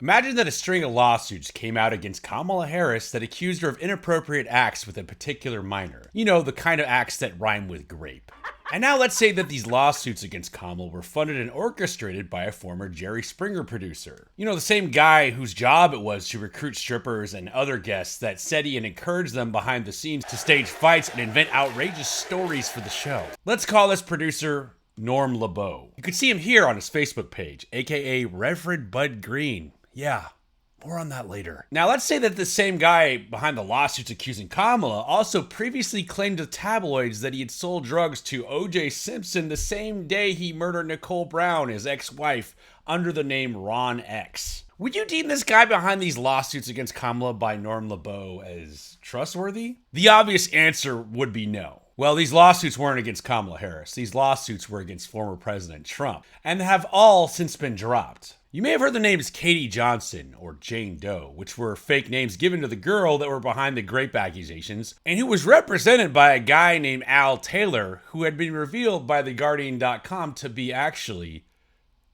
Imagine that a string of lawsuits came out against Kamala Harris that accused her of inappropriate acts with a particular minor. You know, the kind of acts that rhyme with grape. And now let's say that these lawsuits against Kamala were funded and orchestrated by a former Jerry Springer producer. You know, the same guy whose job it was to recruit strippers and other guests that said he had encouraged them behind the scenes to stage fights and invent outrageous stories for the show. Let's call this producer Norm LeBeau. You can see him here on his Facebook page, aka Reverend Bud Green. Yeah. More on that later. Now, let's say that the same guy behind the lawsuits accusing Kamala also previously claimed to tabloids that he had sold drugs to O.J. Simpson the same day he murdered Nicole Brown, his ex-wife, under the name Ron X. Would you deem this guy behind these lawsuits against Kamala by Norm LeBeau as trustworthy? The obvious answer would be no. Well, these lawsuits weren't against Kamala Harris. These lawsuits were against former President Trump, and have all since been dropped. You may have heard the names Katie Johnson or Jane Doe, which were fake names given to the girl that were behind the grape accusations, and who was represented by a guy named Al Taylor, who had been revealed by TheGuardian.com to be actually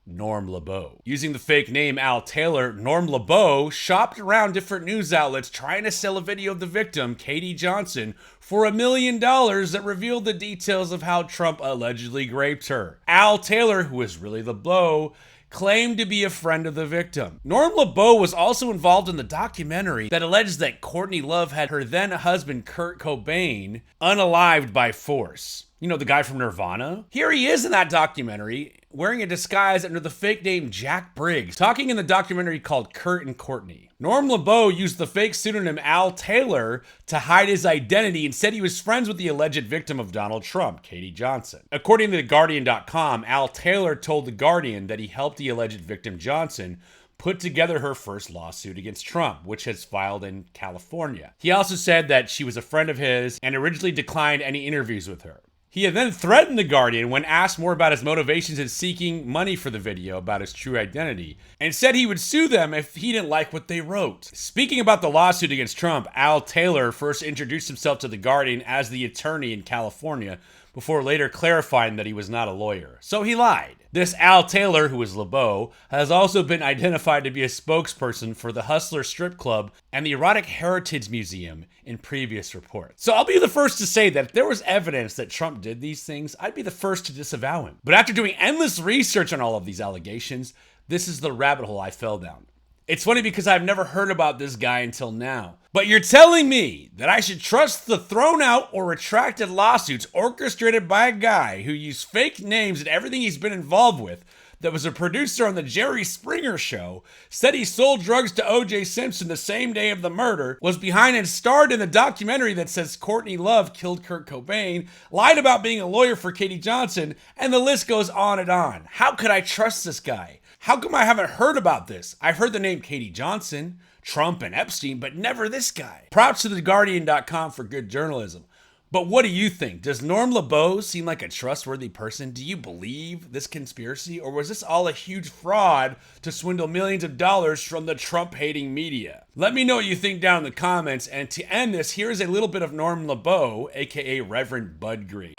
Norm LeBeau. Using the fake name Al Taylor, Norm LeBeau shopped around different news outlets trying to sell a video of the victim, Katie Johnson, for $1 million that revealed the details of how Trump allegedly raped her. Al Taylor, who was really LeBeau, claimed to be a friend of the victim. Norm LeBeau was also involved in the documentary that alleged that Courtney Love had her then husband Kurt Cobain unalived by force. You know, the guy from Nirvana? Here he is in that documentary, wearing a disguise under the fake name Jack Briggs, talking in the documentary called Kurt and Courtney. Norm LeBeau used the fake pseudonym Al Taylor to hide his identity and said he was friends with the alleged victim of Donald Trump, Katie Johnson. According to TheGuardian.com, Al Taylor told The Guardian that he helped the alleged victim Johnson put together her first lawsuit against Trump, which has filed in California. He also said that she was a friend of his and originally declined any interviews with her. He had then threatened The Guardian when asked more about his motivations in seeking money for the video about his true identity, and said he would sue them if he didn't like what they wrote. Speaking about the lawsuit against Trump, Al Taylor first introduced himself to The Guardian as the attorney in California, before later clarifying that he was not a lawyer. So he lied. This Al Taylor, who is LeBeau, has also been identified to be a spokesperson for the Hustler Strip Club and the Erotic Heritage Museum in previous reports. So I'll be the first to say that if there was evidence that Trump did these things, I'd be the first to disavow him. But after doing endless research on all of these allegations, this is the rabbit hole I fell down. It's funny because I've never heard about this guy until now. But you're telling me that I should trust the thrown out or retracted lawsuits orchestrated by a guy who used fake names and everything he's been involved with, that was a producer on the Jerry Springer show, said he sold drugs to O.J. Simpson the same day of the murder, was behind and starred in the documentary that says Courtney Love killed Kurt Cobain, lied about being a lawyer for Katie Johnson, and the list goes on and on. How could I trust this guy? How come I haven't heard about this? I've heard the name Katie Johnson, Trump, and Epstein, but never this guy. Props to TheGuardian.com for good journalism. But what do you think? Does Norm LeBeau seem like a trustworthy person? Do you believe this conspiracy? Or was this all a huge fraud to swindle millions of dollars from the Trump-hating media? Let me know what you think down in the comments. And to end this, here's a little bit of Norm LeBeau, aka Reverend Bud Green.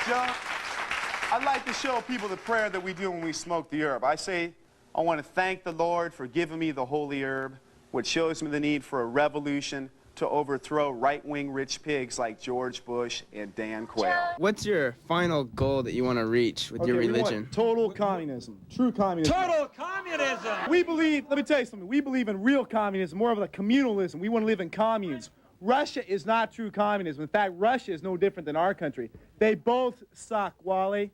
John, I'd like to show people the prayer that we do when we smoke the herb. I say, I want to thank the Lord for giving me the holy herb, which shows me the need for a revolution to overthrow right-wing rich pigs like George Bush and Dan Quayle. What's your final goal that you want to reach with your religion? We want total communism. True communism. Total communism! We believe, let me tell you something, we believe in real communism, more of like communalism. We want to live in communes. Russia is not true communism. In fact, Russia is no different than our country. They both suck, Wally.